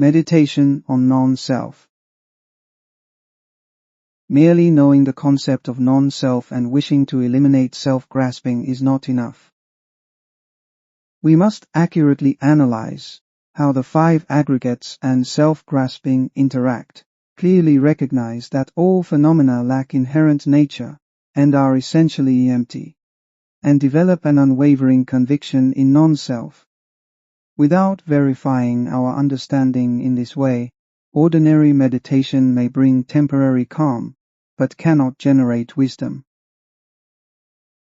Meditation on non-self. Merely knowing the concept of non-self and wishing to eliminate self-grasping is not enough. We must accurately analyze how the five aggregates and self-grasping interact, clearly recognize that all phenomena lack inherent nature and are essentially empty, and develop an unwavering conviction in non-self. Without verifying our understanding in this way, ordinary meditation may bring temporary calm, but cannot generate wisdom.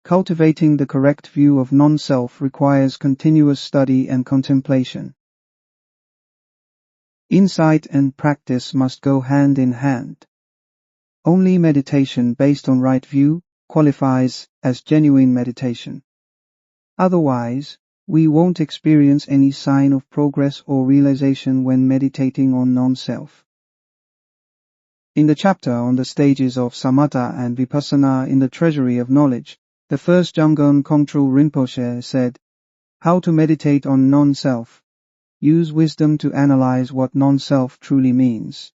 Cultivating the correct view of non-self requires continuous study and contemplation. Insight and practice must go hand in hand. Only meditation based on right view qualifies as genuine meditation. Otherwise, we won't experience any sign of progress or realization when meditating on non-self. In the chapter on the stages of samatha and vipassana in the Treasury of Knowledge, the first Jamgon Kongtrul Rinpoche said, "How to meditate on non-self. Use wisdom to analyze what non-self truly means.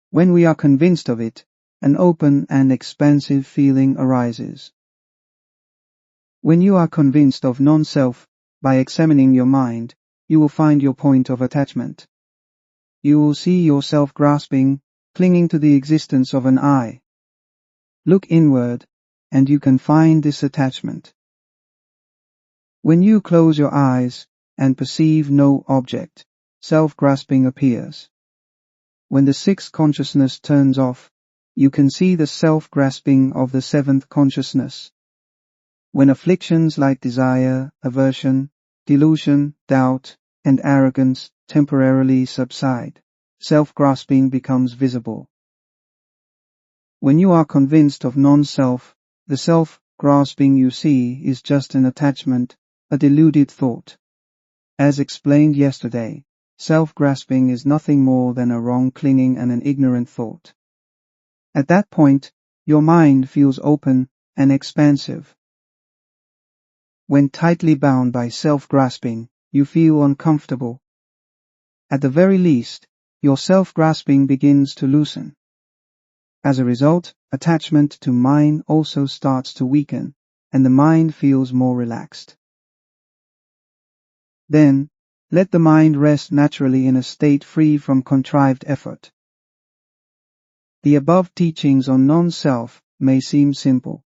When we are convinced of it, an open and expansive feeling arises." When you are convinced of non-self, by examining your mind, you will find your point of attachment. You will see yourself grasping, clinging to the existence of an I. Look inward, and you can find this attachment. When you close your eyes and perceive no object, self-grasping appears. When the sixth consciousness turns off, you can see the self-grasping of the seventh consciousness. When afflictions like desire, aversion, delusion, doubt, and arrogance temporarily subside, self-grasping becomes visible. When you are convinced of non-self, the self-grasping you see is just an attachment, a deluded thought. As explained yesterday, self-grasping is nothing more than a wrong clinging and an ignorant thought. At that point, your mind feels open and expansive. When tightly bound by self-grasping, you feel uncomfortable. At the very least, your self-grasping begins to loosen. As a result, attachment to mine also starts to weaken, and the mind feels more relaxed. Then, let the mind rest naturally in a state free from contrived effort. The above teachings on non-self may seem simple.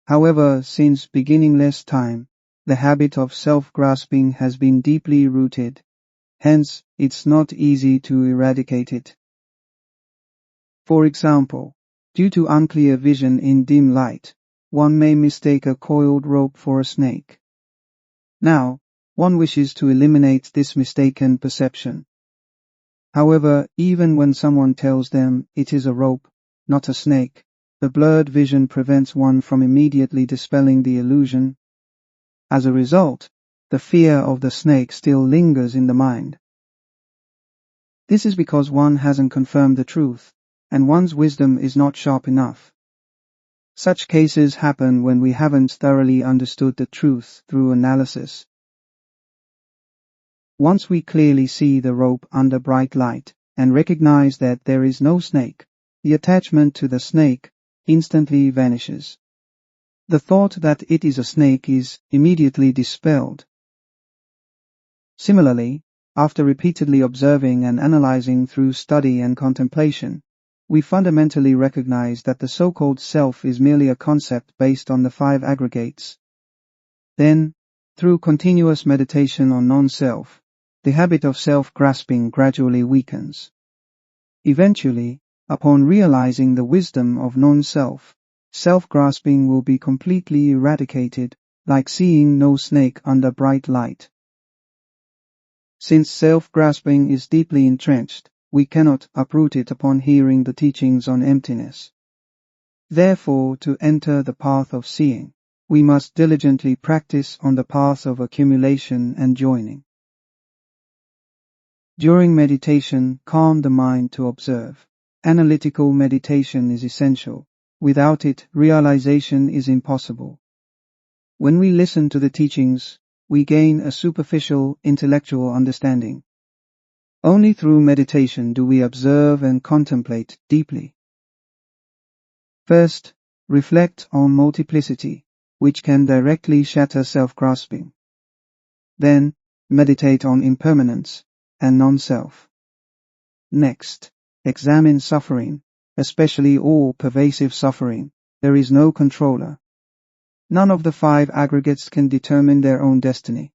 However, since beginningless time, the habit of self-grasping has been deeply rooted. Hence, it's not easy to eradicate it. For example, due to unclear vision in dim light, one may mistake a coiled rope for a snake. Now, one wishes to eliminate this mistaken perception. However, even when someone tells them it is a rope, not a snake, the blurred vision prevents one from immediately dispelling the illusion. As a result, the fear of the snake still lingers in the mind. This is because one hasn't confirmed the truth, and one's wisdom is not sharp enough. Such cases happen when we haven't thoroughly understood the truth through analysis. Once we clearly see the rope under bright light and recognize that there is no snake, the attachment to the snake instantly vanishes. The thought that it is a snake is immediately dispelled. Similarly, after repeatedly observing and analyzing through study and contemplation, we fundamentally recognize that the so-called self is merely a concept based on the five aggregates. Then, through continuous meditation on non-self, the habit of self-grasping gradually weakens. Eventually, upon realizing the wisdom of non-self, self-grasping will be completely eradicated, like seeing no snake under bright light. Since self-grasping is deeply entrenched, we cannot uproot it upon hearing the teachings on emptiness. Therefore, to enter the path of seeing, we must diligently practice on the path of accumulation and joining. During meditation, calm the mind to observe. Analytical meditation is essential. Without it, realization is impossible. When we listen to the teachings, we gain a superficial intellectual understanding. Only through meditation do we observe and contemplate deeply. First, reflect on multiplicity, which can directly shatter self-grasping. Then, meditate on impermanence and non-self. Next, examine suffering, especially all-pervasive suffering. There is no controller. None of the 5 aggregates can determine their own destiny.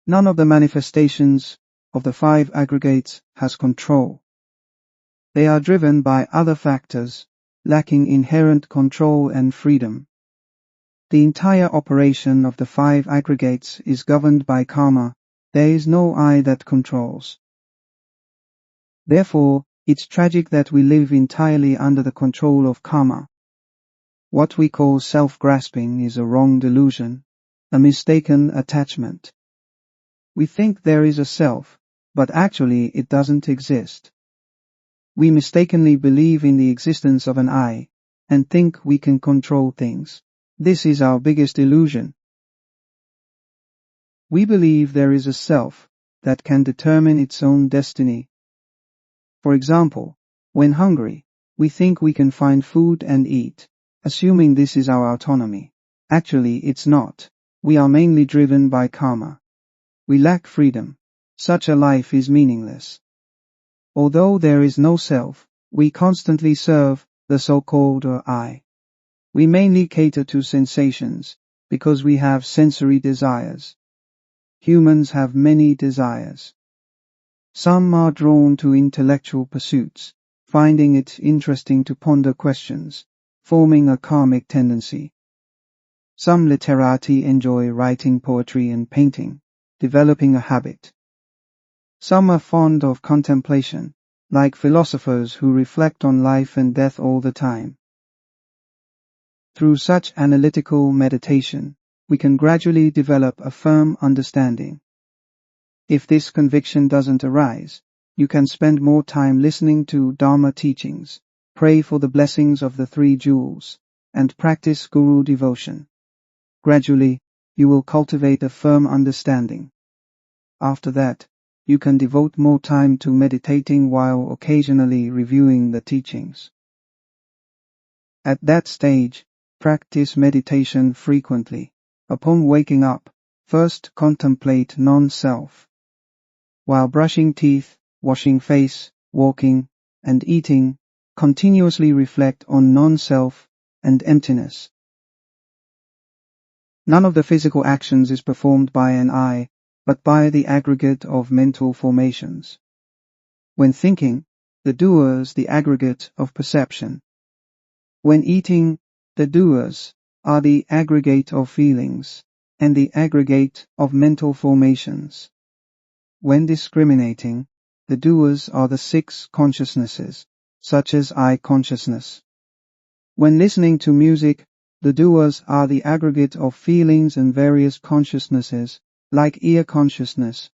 None of the manifestations of the 5 aggregates has control. They are driven by other factors, lacking inherent control and freedom. The entire operation of the 5 aggregates is governed by karma. There is no I that controls. Therefore, it's tragic that we live entirely under the control of karma. What we call self-grasping is a wrong delusion, a mistaken attachment. We think there is a self, but actually it doesn't exist. We mistakenly believe in the existence of an I, and think we can control things. This is our biggest illusion. We believe there is a self that can determine its own destiny. For example, when hungry, we think we can find food and eat, assuming this is our autonomy. Actually, it's not. We are mainly driven by karma. We lack freedom. Such a life is meaningless. Although there is no self, we constantly serve the so-called I. We mainly cater to sensations, because we have sensory desires. Humans have many desires. Some are drawn to intellectual pursuits, finding it interesting to ponder questions, forming a karmic tendency. Some literati enjoy writing poetry and painting, developing a habit. Some are fond of contemplation, like philosophers who reflect on life and death all the time. Through such analytical meditation, we can gradually develop a firm understanding. If this conviction doesn't arise, you can spend more time listening to dharma teachings, pray for the blessings of the 3 jewels, and practice guru devotion. Gradually, you will cultivate a firm understanding. After that, you can devote more time to meditating while occasionally reviewing the teachings. At that stage, practice meditation frequently. Upon waking up, first contemplate non-self. While brushing teeth, washing face, walking, and eating, continuously reflect on non-self and emptiness. None of the physical actions is performed by an I, but by the aggregate of mental formations. When thinking, the doers the aggregate of perception. When eating, the doers are the aggregate of feelings, and the aggregate of mental formations. When discriminating, the doers are the 6 consciousnesses, such as I consciousness. When listening to music, the doers are the aggregate of feelings and various consciousnesses, like ear consciousness.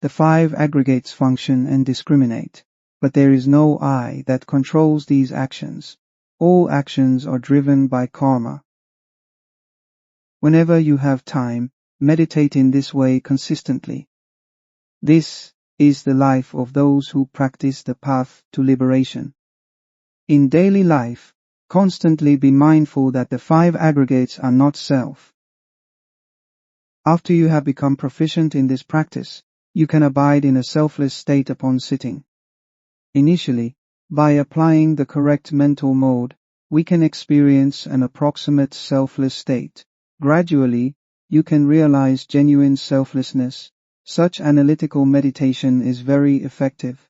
The 5 aggregates function and discriminate, but there is no I that controls these actions. All actions are driven by karma. Whenever you have time, meditate in this way consistently. This is the life of those who practice the path to liberation. In daily life, constantly be mindful that the 5 aggregates are not self. After you have become proficient in this practice, you can abide in a selfless state upon sitting. Initially, by applying the correct mental mode, we can experience an approximate selfless state. Gradually, you can realize genuine selflessness. Such analytical meditation is very effective.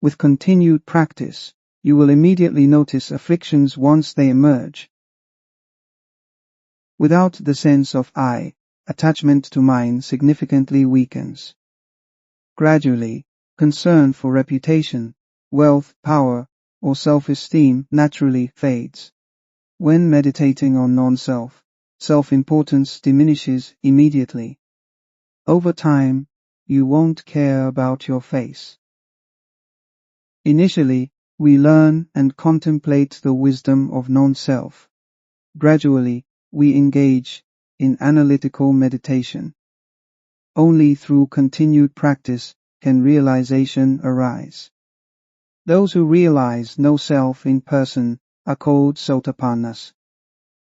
With continued practice, you will immediately notice afflictions once they emerge. Without the sense of I, attachment to mind significantly weakens. Gradually, concern for reputation, wealth, power, or self-esteem naturally fades. When meditating on non-self, self-importance diminishes immediately. Over time, you won't care about your face. Initially, we learn and contemplate the wisdom of non-self. Gradually, we engage in analytical meditation. Only through continued practice can realization arise. Those who realize no self in person are called sotapannas.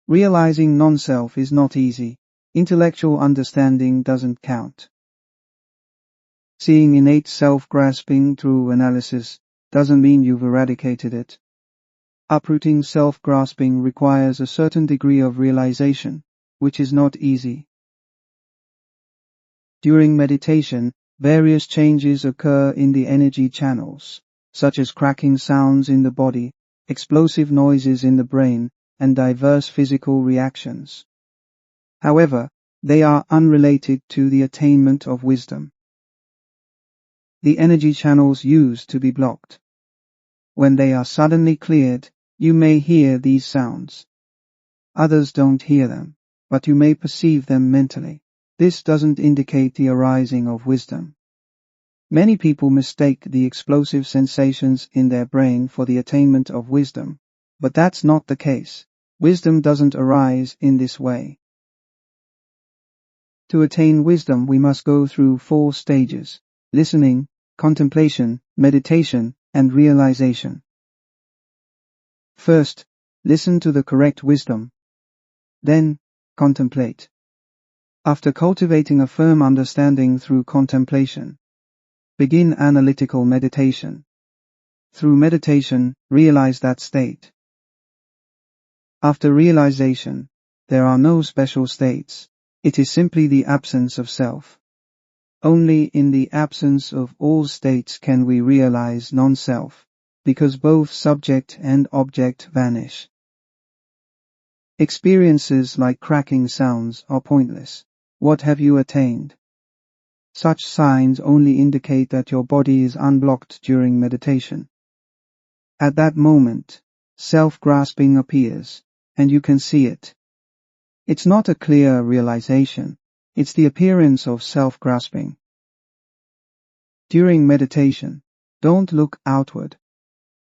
Realizing non-self is not easy. Intellectual understanding doesn't count. Seeing innate self-grasping through analysis doesn't mean you've eradicated it. Uprooting self-grasping requires a certain degree of realization, which is not easy. During meditation, various changes occur in the energy channels, such as cracking sounds in the body, explosive noises in the brain, and diverse physical reactions. However, they are unrelated to the attainment of wisdom. The energy channels used to be blocked. When they are suddenly cleared, you may hear these sounds. Others don't hear them, but you may perceive them mentally. This doesn't indicate the arising of wisdom. Many people mistake the explosive sensations in their brain for the attainment of wisdom, but that's not the case. Wisdom doesn't arise in this way. To attain wisdom, we must go through 4 stages: listening, contemplation, meditation, and realization. First, listen to the correct wisdom. Then, contemplate. After cultivating a firm understanding through contemplation, begin analytical meditation. Through meditation, realize that state. After realization, there are no special states. It is simply the absence of self. Only in the absence of all states can we realize non-self, because both subject and object vanish. Experiences like cracking sounds are pointless. What have you attained? Such signs only indicate that your body is unblocked during meditation. At that moment, self-grasping appears, and you can see it. It's not a clear realization, it's the appearance of self-grasping. During meditation, don't look outward.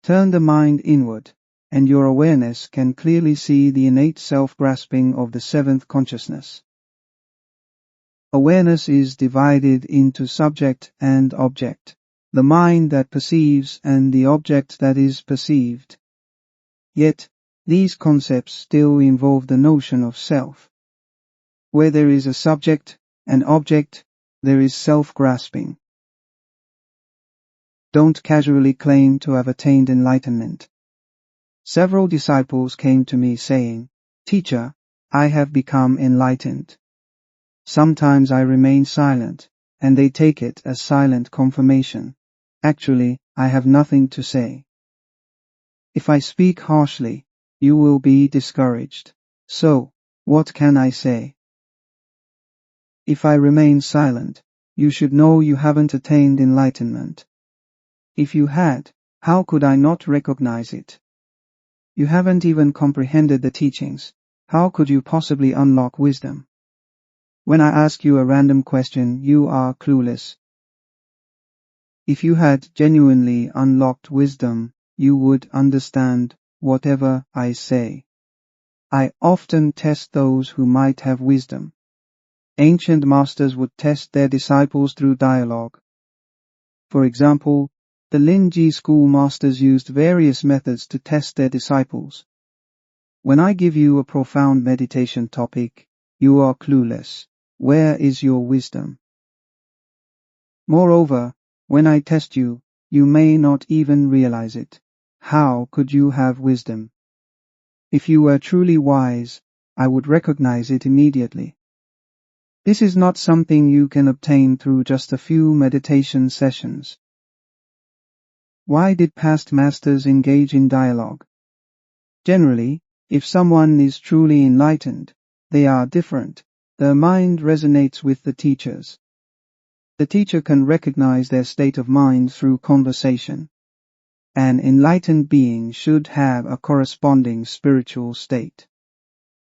Turn the mind inward, and your awareness can clearly see the innate self-grasping of the 7th consciousness. Awareness is divided into subject and object, the mind that perceives and the object that is perceived. Yet, these concepts still involve the notion of self. Where there is a subject, an object, there is self-grasping. Don't casually claim to have attained enlightenment. Several disciples came to me saying, "Teacher, I have become enlightened." Sometimes I remain silent, and they take it as silent confirmation. Actually, I have nothing to say. If I speak harshly, you will be discouraged. So, what can I say? If I remain silent, you should know you haven't attained enlightenment. If you had, how could I not recognize it? You haven't even comprehended the teachings. How could you possibly unlock wisdom? When I ask you a random question, you are clueless. If you had genuinely unlocked wisdom, you would understand whatever I say. I often test those who might have wisdom. Ancient masters would test their disciples through dialogue. For example, the Renze school masters used various methods to test their disciples. When I give you a profound meditation topic, you are clueless. Where is your wisdom? Moreover, when I test you, you may not even realize it. How could you have wisdom? If you were truly wise, I would recognize it immediately. This is not something you can obtain through just a few meditation sessions. Why did past masters engage in dialogue? Generally, if someone is truly enlightened, they are different. Their mind resonates with the teachers. The teacher can recognize their state of mind through conversation. An enlightened being should have a corresponding spiritual state.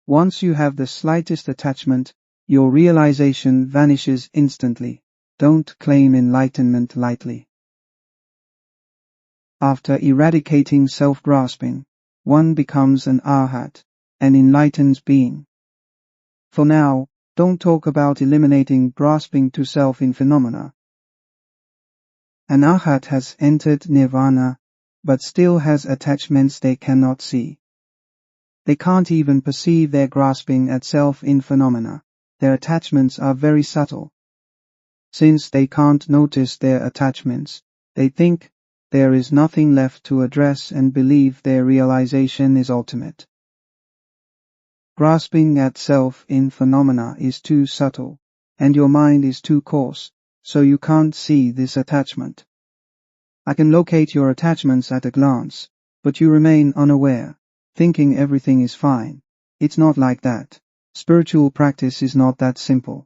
Once you have the slightest attachment, your realization vanishes instantly. Don't claim enlightenment lightly. After eradicating self-grasping, one becomes an arhat, an enlightened being. For now, don't talk about eliminating grasping to self in phenomena. An arhat has entered nirvana, but still has attachments they cannot see. They can't even perceive their grasping at self in phenomena. Their attachments are very subtle. Since they can't notice their attachments, they think there is nothing left to address and believe their realization is ultimate. Grasping at self in phenomena is too subtle, and your mind is too coarse, so you can't see this attachment. I can locate your attachments at a glance, but you remain unaware, thinking everything is fine. It's not like that. Spiritual practice is not that simple.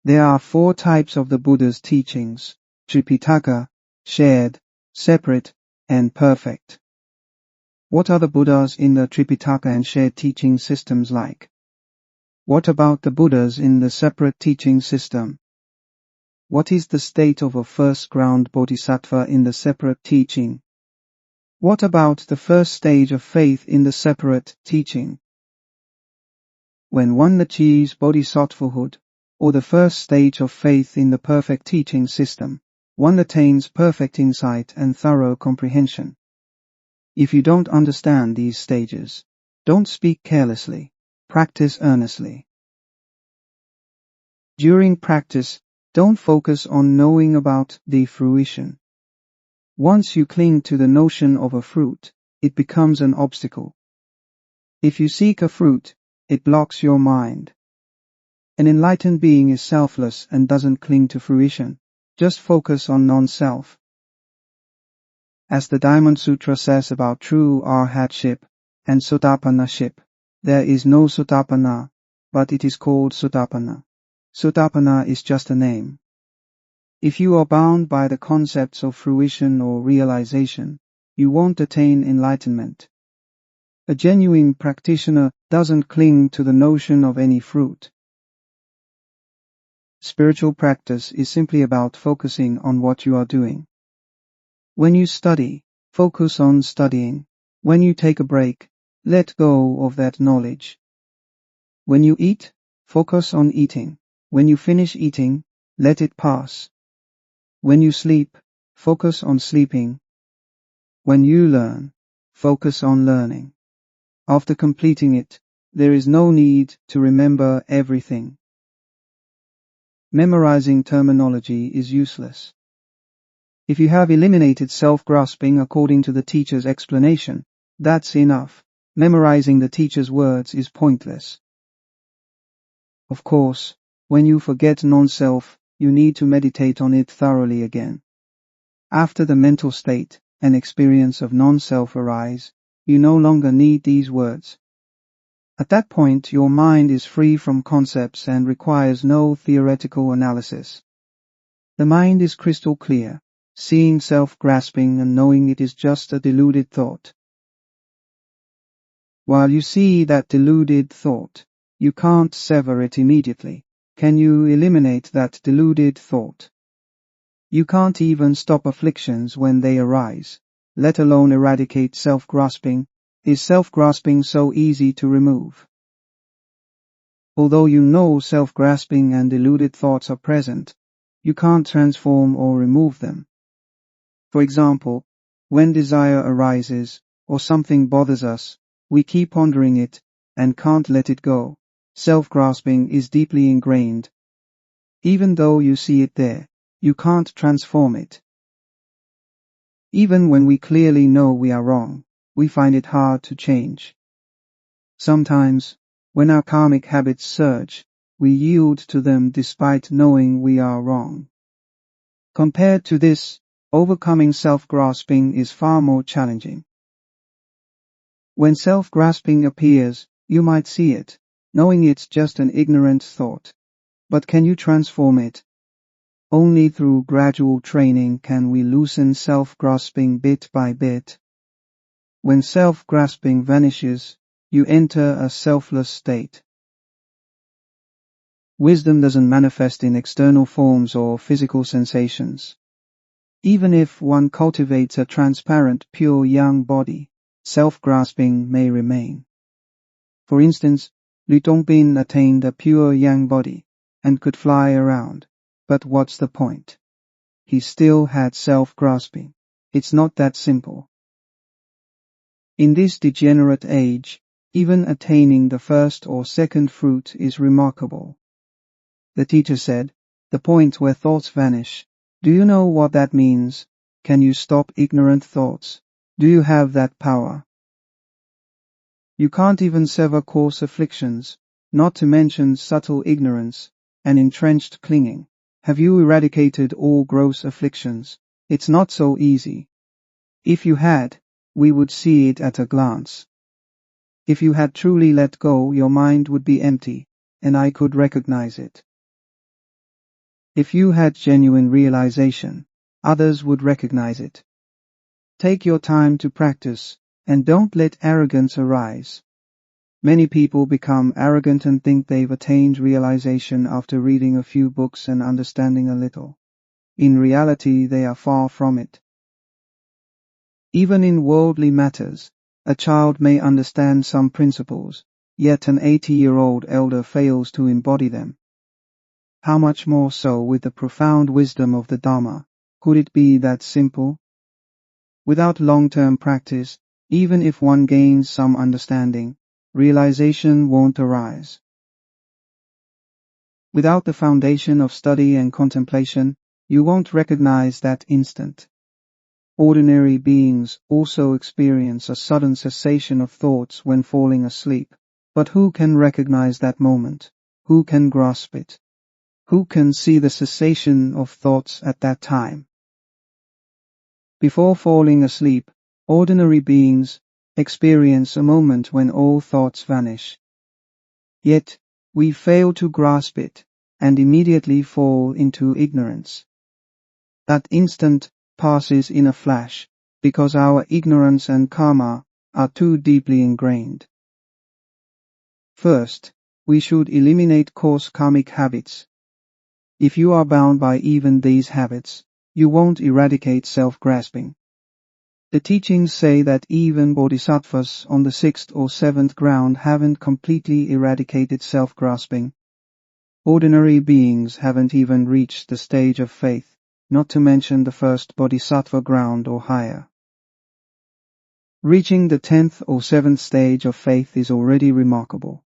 There are 4 types of the Buddha's teachings: Tripitaka, shared, separate, and perfect. What are the Buddhas in the Tripitaka and shared teaching systems like? What about the Buddhas in the separate teaching system? What is the state of a first-ground bodhisattva in the separate teaching? What about the first stage of faith in the separate teaching? When one achieves bodhisattvahood, or the first stage of faith in the perfect teaching system, one attains perfect insight and thorough comprehension. If you don't understand these stages, don't speak carelessly, practice earnestly. During practice, don't focus on knowing about the fruition. Once you cling to the notion of a fruit, it becomes an obstacle. If you seek a fruit, it blocks your mind. An enlightened being is selfless and doesn't cling to fruition. Just focus on non-self. As the Diamond Sutra says about true arhatship and sotapanna-ship, there is no sotapanna, but it is called sotapanna. Sotapanna is just a name. If you are bound by the concepts of fruition or realization, you won't attain enlightenment. A genuine practitioner doesn't cling to the notion of any fruit. Spiritual practice is simply about focusing on what you are doing. When you study, focus on studying. When you take a break, let go of that knowledge. When you eat, focus on eating. When you finish eating, let it pass. When you sleep, focus on sleeping. When you learn, focus on learning. After completing it, there is no need to remember everything. Memorizing terminology is useless. If you have eliminated self-grasping according to the teacher's explanation, that's enough. Memorizing the teacher's words is pointless. Of course, when you forget non-self, you need to meditate on it thoroughly again. After the mental state and experience of non-self arise, you no longer need these words. At that point, your mind is free from concepts and requires no theoretical analysis. The mind is crystal clear, seeing self-grasping and knowing it is just a deluded thought. While you see that deluded thought, you can't sever it immediately. Can you eliminate that deluded thought? You can't even stop afflictions when they arise, let alone eradicate self-grasping. Is self-grasping so easy to remove? Although you know self-grasping and deluded thoughts are present, you can't transform or remove them. For example, when desire arises, or something bothers us, we keep pondering it, and can't let it go. Self-grasping is deeply ingrained. Even though you see it there, you can't transform it. Even when we clearly know we are wrong, we find it hard to change. Sometimes, when our karmic habits surge, we yield to them despite knowing we are wrong. Compared to this, overcoming self-grasping is far more challenging. When self-grasping appears, you might see it, knowing it's just an ignorant thought. But can you transform it? Only through gradual training can we loosen self-grasping bit by bit. When self-grasping vanishes, you enter a selfless state. Wisdom doesn't manifest in external forms or physical sensations. Even if one cultivates a transparent, pure young body, self-grasping may remain. For instance, Lu Dongbin attained a pure yang body and could fly around, but what's the point? he still had self-grasping. It's not that simple. In this degenerate age, even attaining the first or second fruit is remarkable. The teacher said, the point where thoughts vanish. Do you know what that means? Can you stop ignorant thoughts? Do you have that power? You can't even sever coarse afflictions, not to mention subtle ignorance and entrenched clinging. Have you eradicated all gross afflictions? It's not so easy. If you had, we would see it at a glance. If you had truly let go, your mind would be empty, and I could recognize it. If you had genuine realization, others would recognize it. Take your time to practice, and don't let arrogance arise. Many people become arrogant and think they've attained realization after reading a few books and understanding a little. In reality, they are far from it. Even in worldly matters, a child may understand some principles, yet an 80-year-old elder fails to embody them. How much more so with the profound wisdom of the Dharma? Could it be that simple? Without long-term practice, even if one gains some understanding, realization won't arise. Without the foundation of study and contemplation, you won't recognize that instant. Ordinary beings also experience a sudden cessation of thoughts when falling asleep. But who can recognize that moment? Who can grasp it? Who can see the cessation of thoughts at that time? Before falling asleep, ordinary beings experience a moment when all thoughts vanish. Yet, we fail to grasp it, and immediately fall into ignorance. That instant passes in a flash, because our ignorance and karma are too deeply ingrained. First, we should eliminate coarse karmic habits. If you are bound by even these habits, you won't eradicate self-grasping. The teachings say that even bodhisattvas on the 6th or 7th ground haven't completely eradicated self-grasping. Ordinary beings haven't even reached the stage of faith, not to mention the first bodhisattva ground or higher. Reaching the 10th or 7th stage of faith is already remarkable.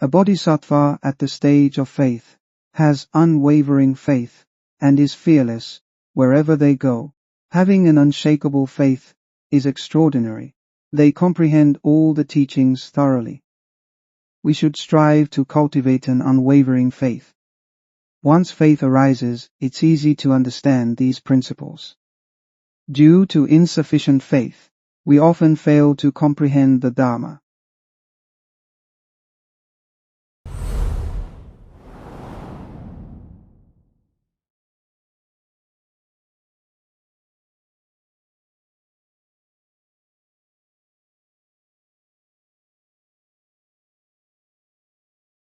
A bodhisattva at the stage of faith has unwavering faith and is fearless wherever they go. Having an unshakable faith is extraordinary. They comprehend all the teachings thoroughly. We should strive to cultivate an unwavering faith. Once faith arises, it's easy to understand these principles. Due to insufficient faith, we often fail to comprehend the Dharma.